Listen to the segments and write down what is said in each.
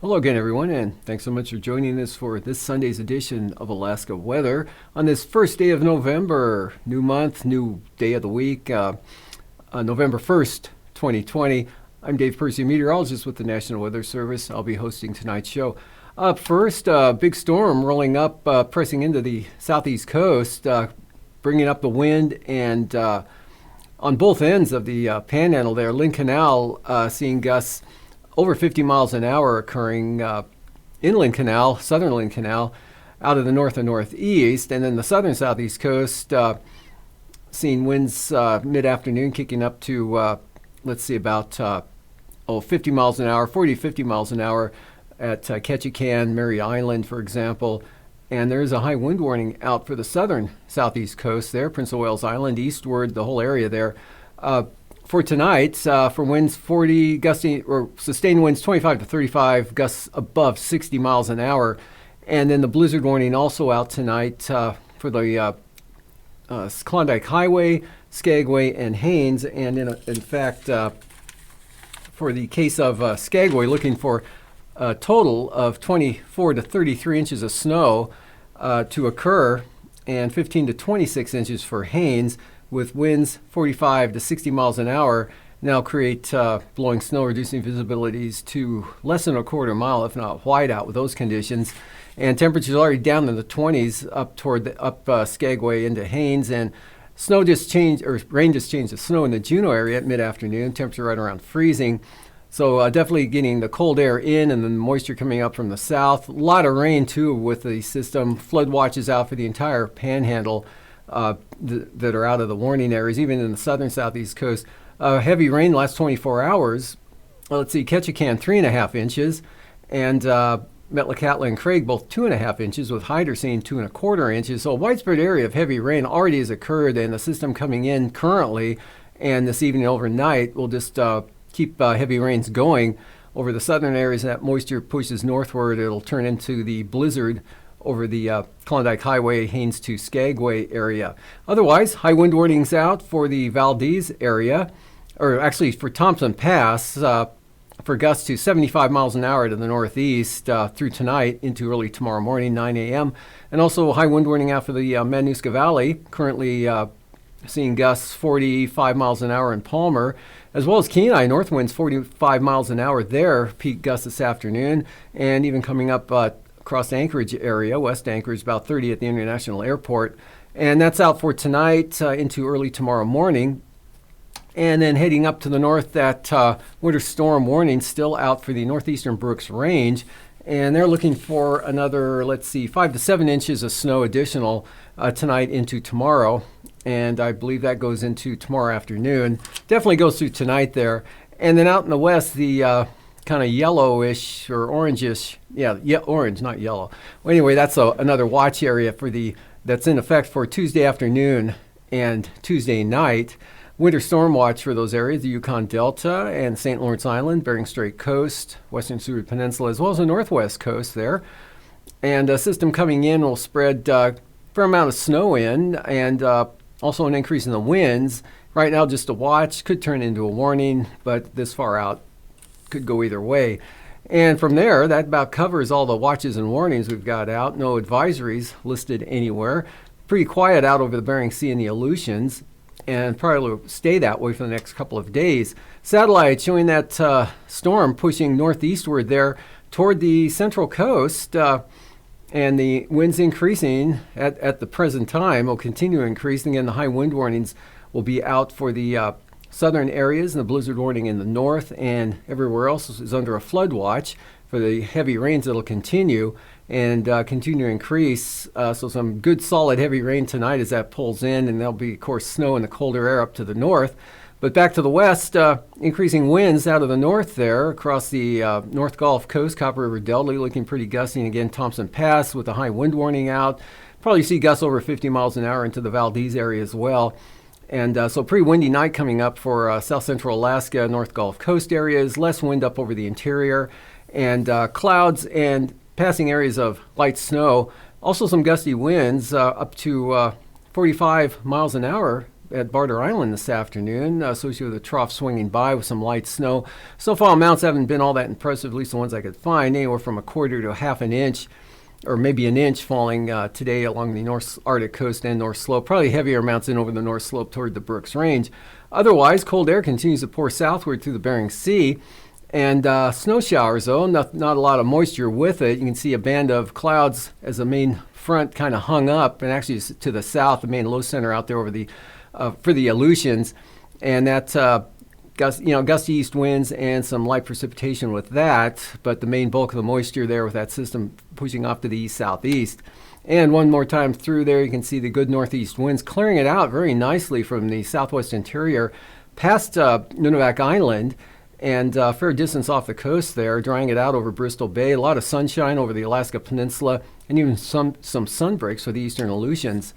Hello again, everyone, and thanks so much for joining us for this Sunday's edition of Alaska Weather on this first day of November. New month, new day of the week, November 1st, 2020. I'm Dave Percy, meteorologist with the National Weather Service. I'll be hosting tonight's show. Up first, big storm rolling up, pressing into the southeast coast, bringing up the wind, and on both ends of the panhandle there, Lynn Canal seeing gusts over 50 miles an hour occurring in Lynn Canal, southern Lynn Canal, out of the north and northeast, and then the southern southeast coast seeing winds mid-afternoon kicking up to, about 50 miles an hour, 40 to 50 miles an hour at Ketchikan, Mary Island, for example. And there is a high wind warning out for the southern southeast coast there, Prince of Wales Island, eastward, the whole area there. For tonight, for winds 40, gusty or sustained winds 25 to 35, gusts above 60 miles an hour. And then the blizzard warning also out tonight for the Klondike Highway, Skagway, and Haines. And in fact, for the case of Skagway, looking for a total of 24 to 33 inches of snow to occur, and 15 to 26 inches for Haines, with winds 45 to 60 miles an hour, now create blowing snow, reducing visibilities to less than a quarter mile, if not whiteout, with those conditions. And temperatures already down in the 20s up toward the Skagway into Haines, and rain just changed to snow in the Juneau area at mid-afternoon. Temperature right around freezing. So definitely getting the cold air in, and then moisture coming up from the south. A lot of rain too with the system. Flood watches out for the entire panhandle that are out of the warning areas, even in the southern southeast coast. Heavy rain last 24 hours. Ketchikan 3.5 inches, and Metlakatla and Craig both 2.5 inches, with Hyder seeing 2.25 inches. So a widespread area of heavy rain already has occurred, and the system coming in currently and this evening overnight will just keep heavy rains going over the southern areas. That moisture pushes northward. It'll turn into the blizzard over the Klondike Highway, Haines to Skagway area. Otherwise, high wind warnings out for the Valdez area, or actually for Thompson Pass, for gusts to 75 miles an hour to the northeast through tonight into early tomorrow morning, 9 a.m. And also high wind warning out for the Matanuska Valley, currently seeing gusts 45 miles an hour in Palmer, as well as Kenai, north winds 45 miles an hour there, peak gusts this afternoon, and even coming up across Anchorage area, West Anchorage, about 30 at the International Airport. And that's out for tonight into early tomorrow morning. And then heading up to the north, that winter storm warning still out for the northeastern Brooks Range. And they're looking for another, 5 to 7 inches of snow additional tonight into tomorrow. And I believe that goes into tomorrow afternoon. Definitely goes through tonight there. And then out in the west, the kind of yellowish or orangish, orange, not yellow. Well, anyway, that's another watch area that's in effect for Tuesday afternoon and Tuesday night. Winter storm watch for those areas, the Yukon Delta and St. Lawrence Island, Bering Strait Coast, Western Seward Peninsula, as well as the northwest coast there. And a system coming in will spread a fair amount of snow in, and also an increase in the winds. Right now, just a watch, could turn into a warning, but this far out, could go either way. And from there, that about covers all the watches and warnings we've got out. No advisories listed anywhere. Pretty quiet out over the Bering Sea and the Aleutians, and probably will stay that way for the next couple of days. Satellite showing that storm pushing northeastward there toward the central coast, and the winds increasing at the present time will continue increasing. Again, the high wind warnings will be out for the southern areas, and the blizzard warning in the north, and everywhere else is under a flood watch for the heavy rains that'll continue and continue to increase. So some good solid heavy rain tonight as that pulls in, and there'll be, of course, snow in the colder air up to the north. But back to the west, increasing winds out of the north there across the North Gulf Coast, Copper River Delta, looking pretty gusty. And again, Thompson Pass with a high wind warning out. Probably see gusts over 50 miles an hour into the Valdez area as well. And so pretty windy night coming up for south central Alaska, North Gulf Coast areas. Less wind up over the interior. And clouds and passing areas of light snow. Also some gusty winds up to 45 miles an hour at Barter Island this afternoon, associated with a trough swinging by with some light snow. Snowfall amounts haven't been all that impressive, at least the ones I could find, anywhere from a quarter to a half an inch, or maybe an inch falling today along the North Arctic coast and North Slope. Probably heavier amounts in over the North Slope toward the Brooks Range. Otherwise, cold air continues to pour southward through the Bering Sea. And snow showers, though, not a lot of moisture with it. You can see a band of clouds as the main front kind of hung up, and actually to the south, the main low center out there over the for the Aleutians, and that gusty east winds and some light precipitation with that. But the main bulk of the moisture there with that system pushing off to the east southeast. And one more time through there, you can see the good northeast winds clearing it out very nicely from the southwest interior past Nunivak Island. And a fair distance off the coast there, drying it out over Bristol Bay. A lot of sunshine over the Alaska Peninsula, and even some sun breaks for the eastern Aleutians.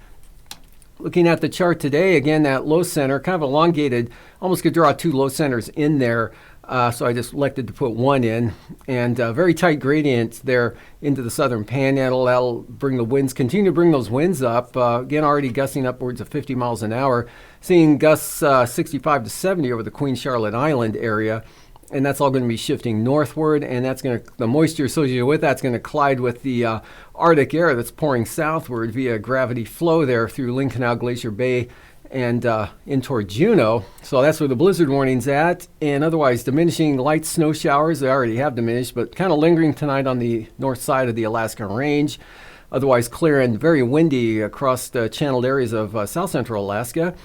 Looking at the chart today, again, that low center, kind of elongated, almost could draw two low centers in there. So I just elected to put one in. And very tight gradient there into the southern panhandle. That'll bring the winds, continue to bring those winds up. Again, already gusting upwards of 50 miles an hour. Seeing gusts 65 to 70 over the Queen Charlotte Island area. And that's all going to be shifting northward, and that's going to, the moisture associated with that's going to collide with the Arctic air that's pouring southward via gravity flow there through Lynn Canal, Glacier Bay, and in toward Juneau. So that's where the blizzard warning's at, and otherwise diminishing light snow showers. They already have diminished, but kind of lingering tonight on the north side of the Alaskan Range. Otherwise clear and very windy across the channeled areas of south central Alaska.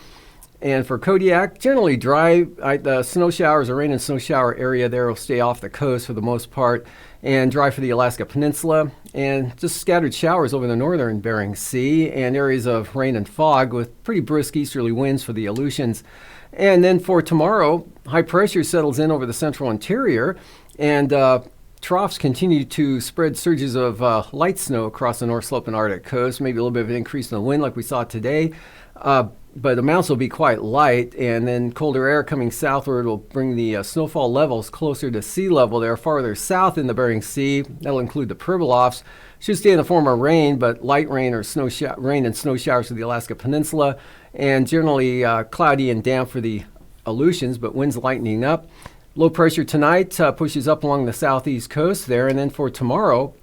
And for Kodiak, generally dry. The snow showers or rain and snow shower area there will stay off the coast for the most part, and dry for the Alaska Peninsula, and just scattered showers over the northern Bering Sea, and areas of rain and fog with pretty brisk easterly winds for the Aleutians. And then for tomorrow, high pressure settles in over the central interior, and troughs continue to spread surges of light snow across the North Slope and Arctic coast, maybe a little bit of an increase in the wind like we saw today. But amounts will be quite light, and then colder air coming southward will bring the snowfall levels closer to sea level there, farther south in the Bering Sea. That'll include the Pribilofs. Should stay in the form of rain, but light rain or rain and snow showers for the Alaska Peninsula, and generally cloudy and damp for the Aleutians, but winds lightening up. Low pressure tonight pushes up along the southeast coast there, and then for tomorrow,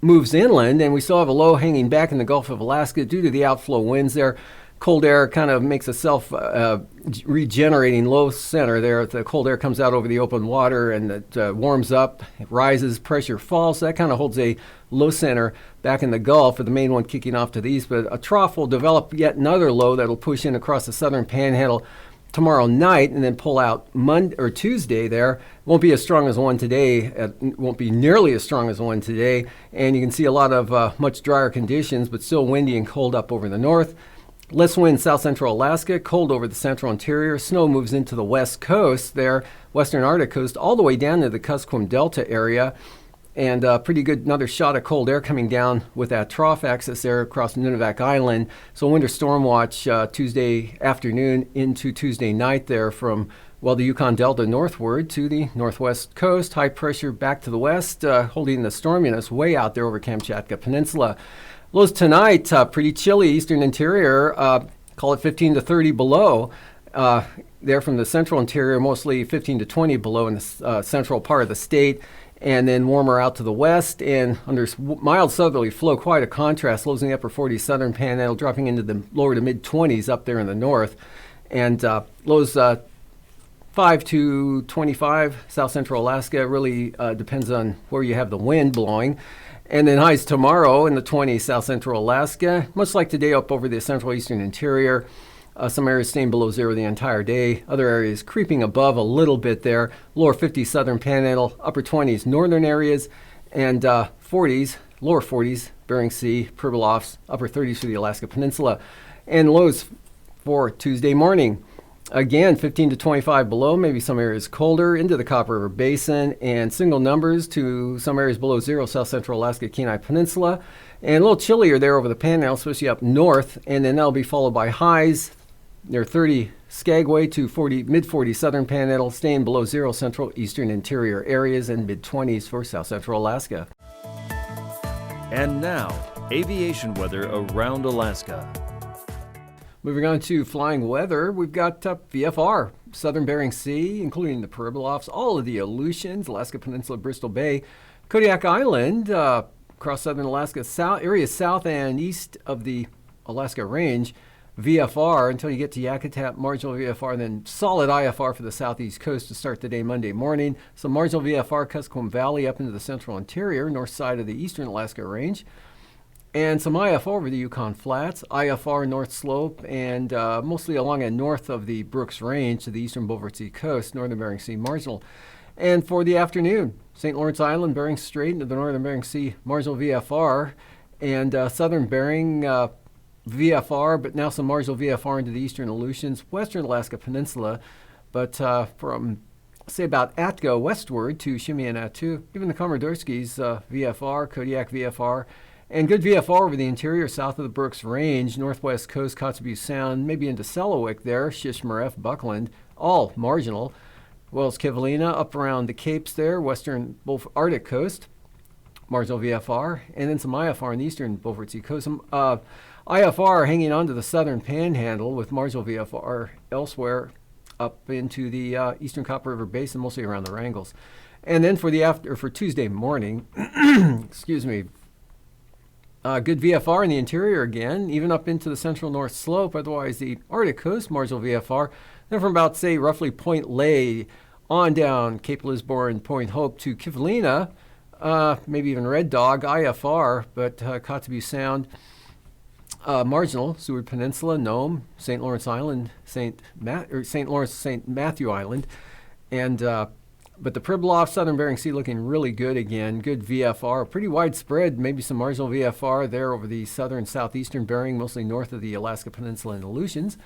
moves inland, and we still have a low hanging back in the Gulf of Alaska due to the outflow winds there. Cold air kind of makes a self-regenerating low center there. The cold air comes out over the open water, and it warms up, it rises, pressure falls. So that kind of holds a low center back in the Gulf, with the main one kicking off to the east. But a trough will develop yet another low that will push in across the southern panhandle tomorrow night, and then pull out Monday or Tuesday there. Won't be as strong as one today. Won't be nearly as strong as one today. And you can see a lot of much drier conditions, but still windy and cold up over the north. Less wind south central Alaska, cold over the central interior. Snow moves into the west coast there, western Arctic coast, all the way down to the Kuskokwim Delta area. And pretty good, another shot of cold air coming down with that trough axis there across Nunivak Island. So winter storm watch Tuesday afternoon into Tuesday night there from, well, the Yukon Delta northward to the northwest coast. High pressure back to the west, holding the storminess way out there over Kamchatka Peninsula. Lows tonight, pretty chilly eastern interior, call it 15 to 30 below. There from the central interior, mostly 15 to 20 below in the central part of the state. And then warmer out to the west, and under mild southerly flow, quite a contrast. Lows in the upper 40s southern panhandle, dropping into the lower to mid 20s up there in the north. And lows 5 to 25 south central Alaska. Really depends on where you have the wind blowing. And then highs tomorrow in the 20s south central Alaska, much like today up over the central eastern interior. Some areas staying below zero the entire day. Other areas creeping above a little bit there. Lower 50s southern panhandle, upper 20s northern areas, and 40s, lower 40s, Bering Sea, Pribilofs, upper 30s for the Alaska Peninsula. And lows for Tuesday morning. Again, 15 to 25 below, maybe some areas colder into the Copper River Basin, and single numbers to some areas below zero, south central Alaska, Kenai Peninsula, and a little chillier there over the Panhandle, especially up north, and then that'll be followed by highs near 30 Skagway to mid 40 southern Panhandle, staying below zero central eastern interior areas, and mid 20s for south central Alaska. And now, aviation weather around Alaska. Moving on to flying weather, we've got VFR, southern Bering Sea, including the Peribilophs, all of the Aleutians, Alaska Peninsula, Bristol Bay, Kodiak Island, across southern Alaska, areas south and east of the Alaska Range, VFR until you get to Yakutat, marginal VFR, then solid IFR for the southeast coast to start the day Monday morning. Some marginal VFR, Kuskokwim Valley up into the central interior, north side of the eastern Alaska Range. And some IFR over the Yukon Flats, IFR North Slope, and mostly along and north of the Brooks Range to the eastern Beaufort Sea coast, northern Bering Sea marginal. And for the afternoon, St. Lawrence Island, Bering Strait into the northern Bering Sea marginal VFR, and southern Bering VFR, but now some marginal VFR into the eastern Aleutians, western Alaska Peninsula, but from say about Atco westward to Shimei and Attu, even the Komordorskis VFR, Kodiak VFR, and good VFR over the interior south of the Brooks Range, northwest coast, Kotzebue Sound, maybe into Selawik there, Shishmaref, Buckland, all marginal. Well as Kivalina up around the Capes there, western Arctic coast, marginal VFR, and then some IFR on the eastern Beaufort Sea coast. Some IFR hanging on to the southern Panhandle with marginal VFR elsewhere up into the eastern Copper River Basin, mostly around the Wrangles. And then for Tuesday morning, excuse me, good VFR in the interior again, even up into the central North Slope, otherwise the Arctic coast, marginal VFR. Then from about, say, roughly Point Ley on down Cape Lisburne, Point Hope to Kivalina, maybe even Red Dog, IFR, but Kotzebue Sound, marginal, Seward Peninsula, Nome, St. Lawrence Island, St. Matthew Island, and but the Pribilof, southern Bering Sea looking really good again. Good VFR, pretty widespread, maybe some marginal VFR there over the southern southeastern Bering, mostly north of the Alaska Peninsula and Aleutians.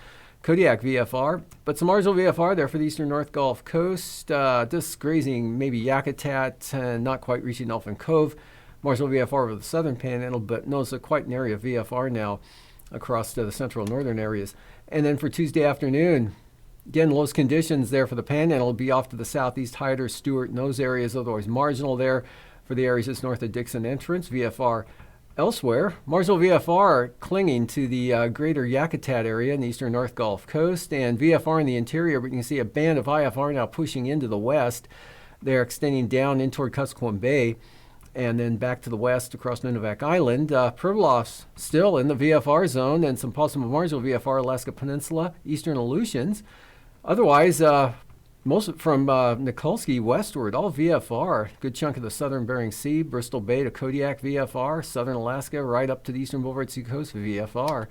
Kodiak VFR, but some marginal VFR there for the eastern North Gulf Coast, just grazing maybe Yakutat, not quite reaching Elfin Cove. Marginal VFR over the southern Panhandle, but notice quite an area of VFR now across the central and northern areas. And then for Tuesday afternoon, again, lowest conditions there for the Panhandle will be off to the southeast, Hyder, Stewart, and those areas, otherwise marginal there for the areas just north of Dixon Entrance. VFR elsewhere, marginal VFR clinging to the greater Yakutat area in the eastern North Gulf Coast, and VFR in the interior, but you can see a band of IFR now pushing into the west. They're extending down in toward Kuskokwim Bay, and then back to the west across Nunivak Island. Pribilofs still in the VFR zone, and some possible marginal VFR, Alaska Peninsula, eastern Aleutians. Otherwise, most from Nikolsky westward, all VFR. Good chunk of the southern Bering Sea, Bristol Bay to Kodiak VFR, southern Alaska, right up to the eastern Beaufort Sea coast VFR.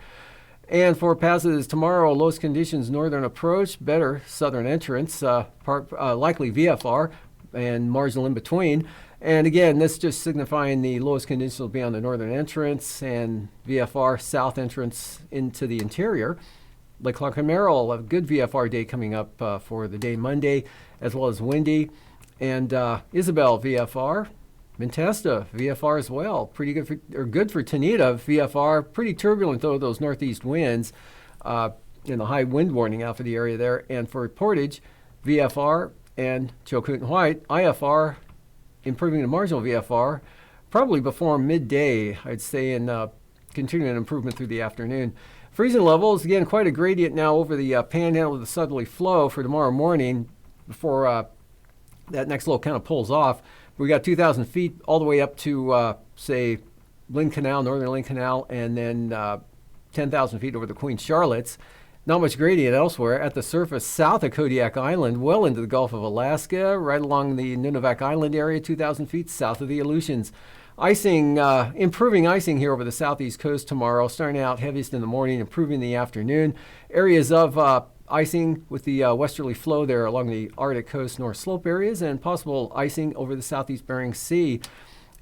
And for passes tomorrow, lowest conditions, northern approach, better southern entrance, likely VFR, and marginal in between. And again, this just signifying the lowest conditions will be on the northern entrance and VFR south entrance into the interior. Lake Clark-Merrill, a good VFR day coming up for the day Monday, as well as windy. And Isabel VFR, Mintesta VFR as well. Pretty good for Tanita VFR. Pretty turbulent though, those northeast winds in the high wind warning out for the area there. And for Portage, VFR and Chilkoot and White, IFR improving to marginal VFR, probably before midday, I'd say, and continuing an improvement through the afternoon. Freezing levels, again, quite a gradient now over the Panhandle of the southerly flow for tomorrow morning before that next low kind of pulls off. We got 2,000 feet all the way up to, say, Lynn Canal, northern Lynn Canal, and then 10,000 feet over the Queen Charlotte's. Not much gradient elsewhere. At the surface south of Kodiak Island, well into the Gulf of Alaska, right along the Nunivak Island area, 2,000 feet south of the Aleutians. Icing, improving icing here over the southeast coast tomorrow, starting out heaviest in the morning, improving in the afternoon. Areas of icing with the westerly flow there along the Arctic coast, North Slope areas, and possible icing over the southeast Bering Sea.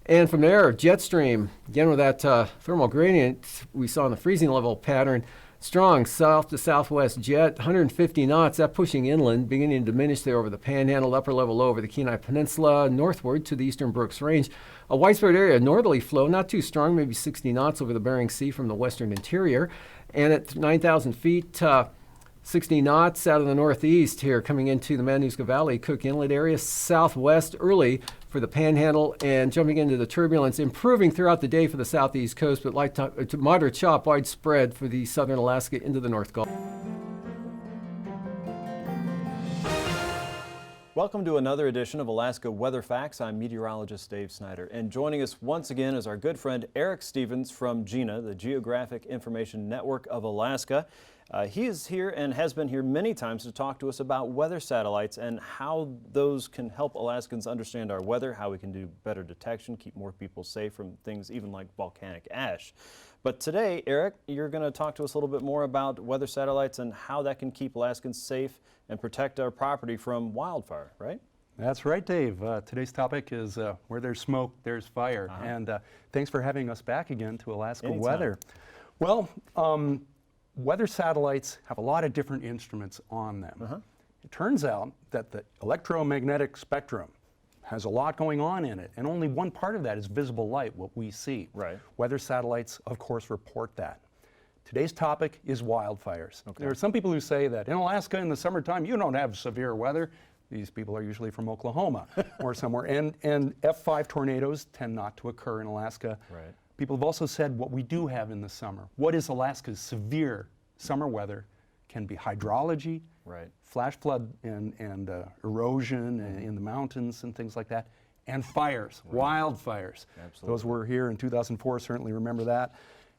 And from there, jet stream, again with that thermal gradient we saw in the freezing level pattern, Strong south to southwest jet, 150 knots, that pushing inland, beginning to diminish there over the Panhandle, upper level low over the Kenai Peninsula, northward to the eastern Brooks Range. A widespread area, northerly flow, not too strong, maybe 60 knots over the Bering Sea from the western interior. And at 9,000 feet, 60 knots out of the northeast here, coming into the Matanuska Valley, Cook Inlet area, southwest early for the Panhandle, and jumping into the turbulence, improving throughout the day for the southeast coast, but light to moderate chop widespread for the southern Alaska into the North Gulf. Welcome to another edition of Alaska Weather Facts. I'm meteorologist Dave Snyder, and joining us once again is our good friend Eric Stevens from GINA, the Geographic Information Network of Alaska. He is here and has been here many times to talk to us about weather satellites and how those can help Alaskans understand our weather, how we can do better detection, keep more people safe from things even like volcanic ash. But today, Eric, you're going to talk to us a little bit more about weather satellites and how that can keep Alaskans safe and protect our property from wildfire, right? That's right, Dave. Today's topic is where there's smoke, there's fire. And thanks for having us back again to Alaska Anytime. Weather. Well, weather satellites have a lot of different instruments on them. It turns out that the electromagnetic spectrum has a lot going on in it, and only one part of that is visible light, what we see. Right. Weather satellites, of course, report that. Today's topic is wildfires. Okay. There are some people who say that in Alaska in the summertime you don't have severe weather. These people are usually from Oklahoma or somewhere, and F5 tornadoes tend not to occur in Alaska. Right. People have also said what we do have in the summer. What is Alaska's severe summer weather can be hydrology, Right. flash flood and erosion in the mountains and things like that, and fires, wildfires. Absolutely. Those were here in 2004, certainly remember that.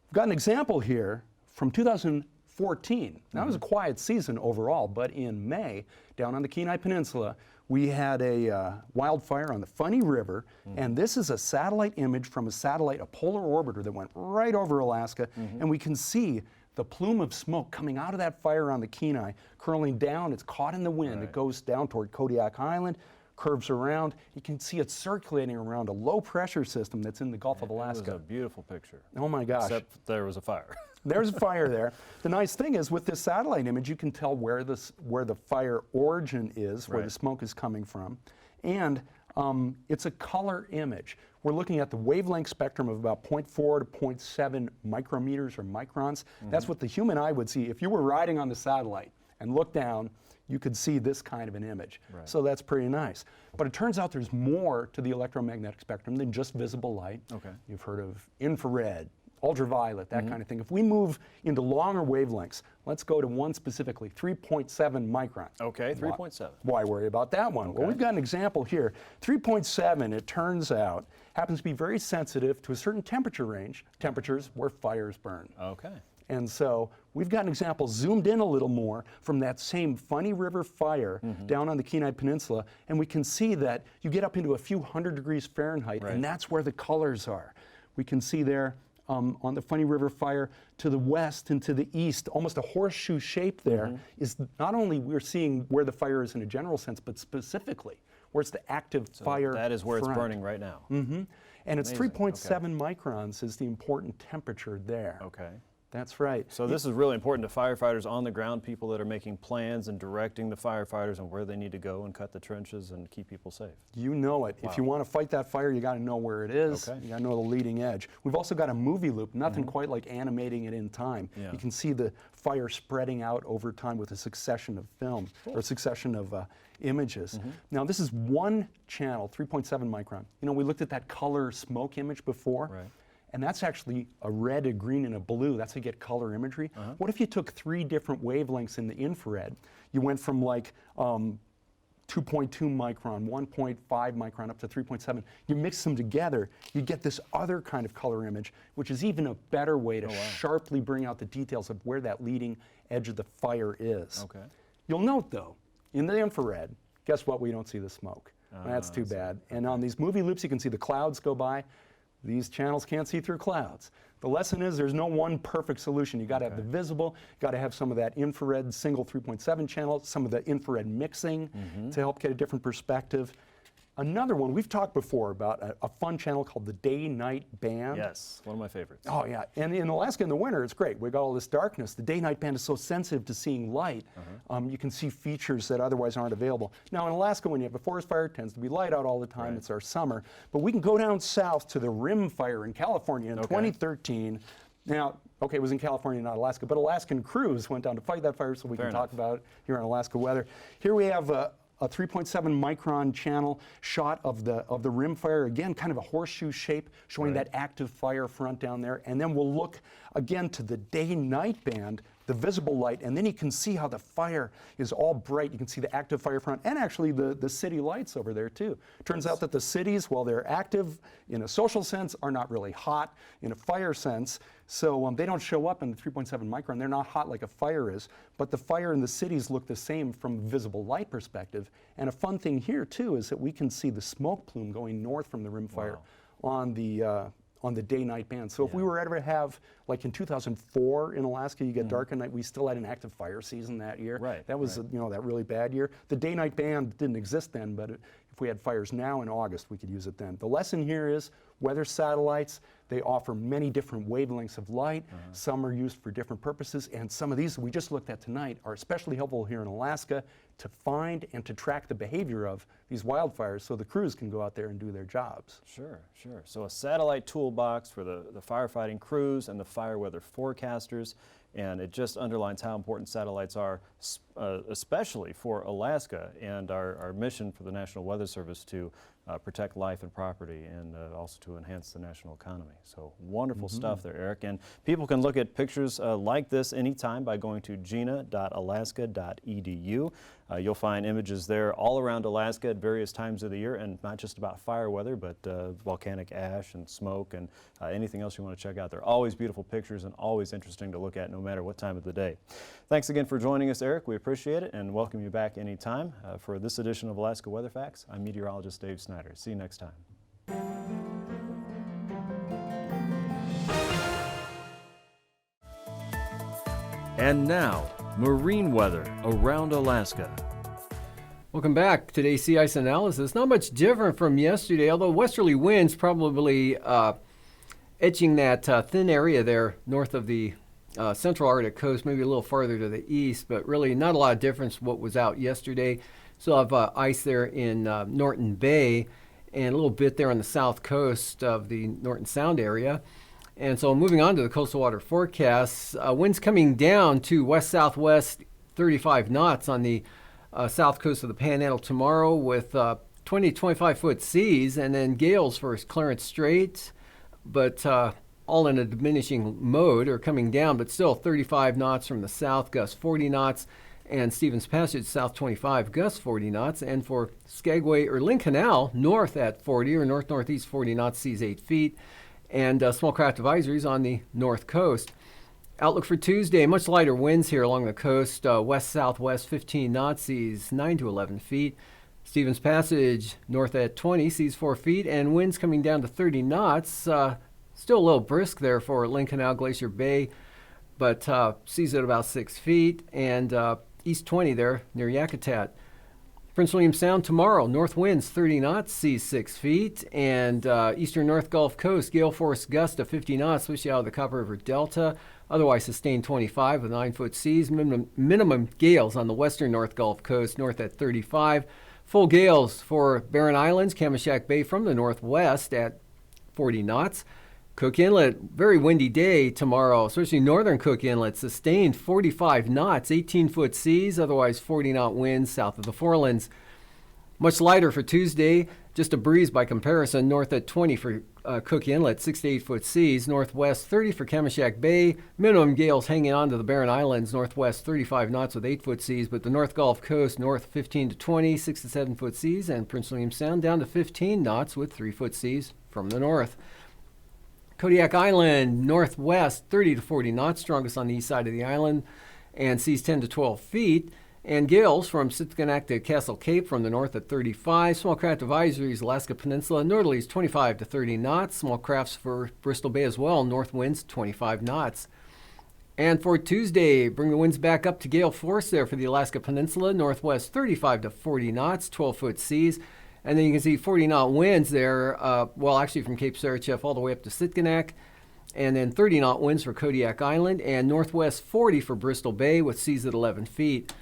We've got an example here from 2014. Now it was a quiet season overall, but in May, down on the Kenai Peninsula, we had a wildfire on the Funny River, and this is a satellite image from a polar orbiter that went right over Alaska, and we can see the plume of smoke coming out of that fire on the Kenai, curling down. It's caught in the wind. Right. It goes down toward Kodiak Island, curves around. You can see it circulating around a low pressure system that's in the Gulf of It Alaska. was a beautiful picture. Oh my gosh. Except there was a fire. There's a fire there. The nice thing is with this satellite image, you can tell where the fire origin is, where Right. the smoke is coming from. And it's a color image. We're looking at the wavelength spectrum of about 0.4 to 0.7 micrometers or microns. That's what the human eye would see. If you were riding on the satellite and looked down, you could see this kind of an image. Right. So that's pretty nice. But it turns out there's more to the electromagnetic spectrum than just visible light. Okay. You've heard of infrared, ultraviolet, that kind of thing. If we move into longer wavelengths, let's go to one specifically, 3.7 microns. Okay, 3.7. Why worry about that one? Well, we've got an example here. 3.7, it turns out, happens to be very sensitive to a certain temperature range, temperatures where fires burn. Okay. And so we've got an example zoomed in a little more from that same Funny River fire down on the Kenai Peninsula, and we can see that you get up into a few hundred degrees Fahrenheit, Right. and that's where the colors are. We can see there on the Funny River fire to the west and to the east, almost a horseshoe shape there, is not only we're seeing where the fire is in a general sense, but specifically where it's the active fire That is where front. it's burning right now. And it's Amazing. 3.7 microns is the important temperature there. Okay. That's right. So this is really important to firefighters on the ground, people that are making plans and directing the firefighters on where they need to go and cut the trenches and keep people safe. You know it. If you want to fight that fire, you got to know where it is. Okay. You got to know the leading edge. We've also got a movie loop, nothing quite like animating it in time. Yeah. You can see the fire spreading out over time with a succession of film or a succession of images. Now this is one channel, 3.7 micron. You know, we looked at that color smoke image before. Right. And that's actually a red, a green, and a blue. That's how you get color imagery. What if you took 3 different wavelengths in the infrared? You went from like 2.2 micron, 1.5 micron, up to 3.7. You mix them together, you get this other kind of color image, which is even a better way to sharply bring out the details of where that leading edge of the fire is. Okay. You'll note, though, in the infrared, guess what? We don't see the smoke. That's too bad. And on these movie loops, you can see the clouds go by. These channels can't see through clouds. The lesson is there's no one perfect solution. You got to have the visible, got to have some of that infrared single 3.7 channel, some of the infrared mixing to help get a different perspective. another one, we've talked before about a fun channel called the Day-Night Band. Yes, one of my favorites. Oh yeah, and in Alaska in the winter, it's great. We've got all this darkness. The Day-Night Band is so sensitive to seeing light. You can see features that otherwise aren't available. Now in Alaska, when you have a forest fire, it tends to be light out all the time. Right. It's our summer. But we can go down south to the Rim Fire in California in 2013. Now, okay, it was in California, not Alaska, but Alaskan crews went down to fight that fire, so we Fair can enough. talk about it here on Alaska Weather. Here we have a 3.7 micron channel shot of the rim fire, again kind of a horseshoe shape showing that active fire front down there, and then we'll look again to the day-night band, the visible light, and then you can see how the fire is all bright. You can see the active fire front and actually the city lights over there too. Turns out that the cities, while they're active in a social sense, are not really hot in a fire sense. So they don't show up in the 3.7 micron. They're not hot like a fire is, but the fire in the cities look the same from a visible light perspective. And a fun thing here too is that we can see the smoke plume going north from the rim fire on the day-night band. So if we were ever to have, like in 2004 in Alaska, you get dark at night, we still had an active fire season that year. Right, That was, you know, that really bad year. The day-night band didn't exist then, but if we had fires now in August, we could use it then. The lesson here is weather satellites, they offer many different wavelengths of light. Some are used for different purposes, and some of these that we just looked at tonight are especially helpful here in Alaska to find and to track the behavior of these wildfires so the crews can go out there and do their jobs. Sure, sure. So a satellite toolbox for the firefighting crews and the fire weather forecasters, and it just underlines how important satellites are, especially for Alaska and our mission for the National Weather Service to protect life and property, and also to enhance the national economy. So wonderful stuff there, Eric. And people can look at pictures like this anytime by going to gina.alaska.edu. You'll find images there all around Alaska at various times of the year, and not just about fire weather, but volcanic ash and smoke and anything else you want to check out. They're always beautiful pictures and always interesting to look at no matter what time of the day. Thanks again for joining us, Eric. We appreciate it and welcome you back anytime. For this edition of Alaska Weather Facts, I'm meteorologist Dave Snyder. See you next time. And now, marine weather around Alaska. Welcome back. Today's sea ice analysis. Not much different from yesterday, although westerly winds probably etching that thin area there north of the central Arctic coast, maybe a little farther to the east, but really not a lot of difference from what was out yesterday. Still have ice there in Norton Bay and a little bit there on the south coast of the Norton Sound area. And so moving on to the coastal water forecasts, winds coming down to west-southwest 35 knots on the south coast of the Panhandle tomorrow with 20 to 25 foot seas, and then gales for Clarence Strait, but all in a diminishing mode or coming down, but still 35 knots from the south, gusts 40 knots, and Stevens Passage south 25, gusts 40 knots, and for Skagway or Lynn Canal north at 40 or north-northeast 40 knots, seas 8 feet, and small craft advisories on the north coast. Outlook for Tuesday, much lighter winds here along the coast, west-southwest 15 knots, seas 9 to 11 feet. Stevens Passage north at 20, seas 4 feet, and winds coming down to 30 knots. Still a little brisk there for Lynn Canal, Glacier Bay, but seas at about 6 feet, and east 20 there near Yakutat. Prince William Sound tomorrow, north winds 30 knots, seas 6 feet, and eastern North Gulf Coast, gale force gust of 50 knots, especially out of the Copper River Delta. Otherwise sustained 25 with 9-foot seas. Minimum gales on the western North Gulf Coast, north at 35. Full gales for Barren Islands, Kamishak Bay from the northwest at 40 knots. Cook Inlet, very windy day tomorrow, especially northern Cook Inlet, sustained 45 knots, 18-foot seas, otherwise 40-knot winds south of the Forelands. Much lighter for Tuesday, just a breeze by comparison, north at 20 for Cook Inlet, 6 to 8-foot seas, northwest 30 for Kamishak Bay, minimum gales hanging on to the Barren Islands, northwest 35 knots with 8-foot seas, but the North Gulf Coast, north 15 to 20, 6 to 7-foot seas, and Prince William Sound down to 15 knots with 3-foot seas from the north. Kodiak Island, northwest 30 to 40 knots, strongest on the east side of the island, and seas 10 to 12 feet. And gales from Sitkinak to Castle Cape from the north at 35. Small craft advisories, Alaska Peninsula, northerlies 25 to 30 knots. Small crafts for Bristol Bay as well, north winds 25 knots. And for Tuesday, bring the winds back up to gale force there for the Alaska Peninsula, northwest 35 to 40 knots, 12-foot seas. And then you can see 40-knot winds there, well, actually from Cape Sarachev all the way up to Sitkinak. And then 30-knot winds for Kodiak Island, and northwest 40 for Bristol Bay with seas at 11 feet.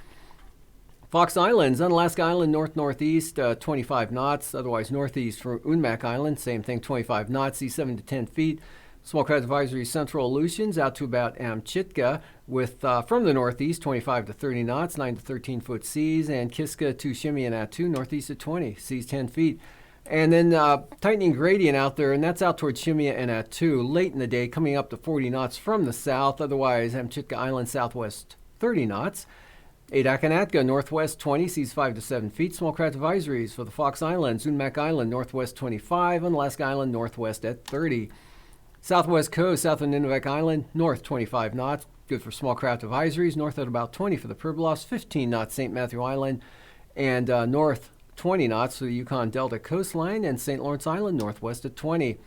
Fox Islands, Unalaska Island, north-northeast, 25 knots. Otherwise northeast for Unmak Island, same thing, 25 knots, seas 7 to 10 feet. Small craft advisory Central Aleutians out to about Amchitka with, from the northeast, 25 to 30 knots, 9 to 13 foot seas. And Kiska to Shimei and Attu, northeast at 20, seas 10 feet. And then tightening gradient out there, and that's out towards Shimei and Attu late in the day, coming up to 40 knots from the south. Otherwise, Amchitka Island southwest 30 knots. Adak and Atka northwest 20, seas 5 to 7 feet. Small craft advisories for the Fox Islands, Unmak Island northwest 25, Unalaska Island northwest at 30. Southwest coast, south of Nunivak Island, north 25 knots. Good for small craft advisories. North at about 20 for the Pribilofs, 15 knots St. Matthew Island, and north 20 knots for the Yukon Delta coastline, and St. Lawrence Island northwest at 20.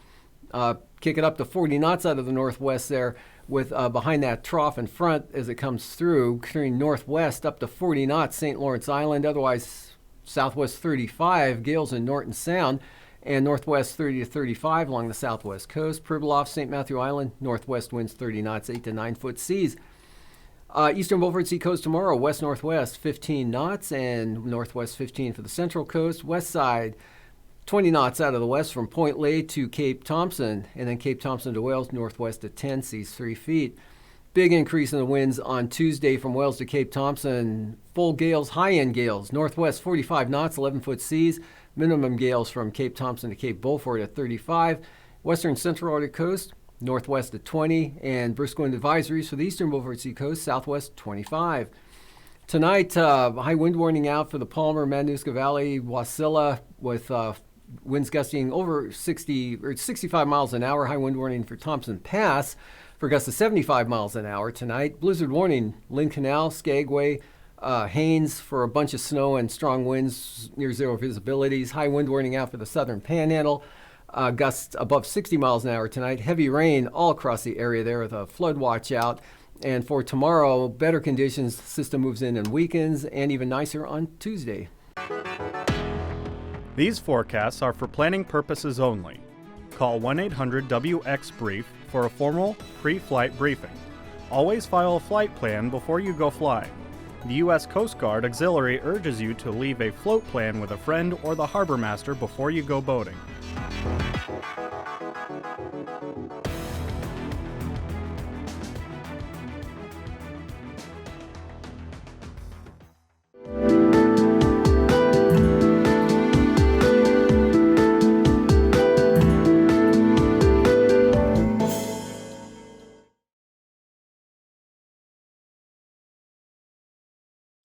Kick it up to 40 knots out of the northwest there with behind that trough in front as it comes through, turning northwest up to 40 knots St. Lawrence Island, otherwise southwest 35, gales in Norton Sound, and northwest 30 to 35 along the southwest coast. Pribilof, St. Matthew Island, northwest winds 30 knots, 8 to 9 foot seas. Eastern Beaufort Sea coast tomorrow, west-northwest 15 knots and northwest 15 for the central coast. West side 20 knots out of the west from Point Lay to Cape Thompson, and then Cape Thompson to Wales, northwest at 10, seas 3 feet. Big increase in the winds on Tuesday from Wales to Cape Thompson. Full gales, high-end gales, northwest 45 knots, 11 foot seas. Minimum gales from Cape Thompson to Cape Beaufort at 35. Western Central Arctic coast, northwest at 20, and brisk wind advisories for the eastern Beaufort Sea coast, southwest 25. Tonight, high wind warning out for the Palmer, Matanuska Valley, Wasilla, with winds gusting over 60 or 65 miles an hour. High wind warning for Thompson Pass for gusts of 75 miles an hour tonight. Blizzard warning, Lynn Canal, Skagway, Haines for a bunch of snow and strong winds, near zero visibilities. High wind warning out for the southern Panhandle. Gusts above 60 miles an hour tonight. Heavy rain all across the area there with a flood watch out. And for tomorrow, better conditions. The system moves in and weakens, and even nicer on Tuesday. These forecasts are for planning purposes only. Call 1-800-WX-BRIEF for a formal pre-flight briefing. Always file a flight plan before you go flying. The U.S. Coast Guard Auxiliary urges you to leave a float plan with a friend or the harbor master before you go boating.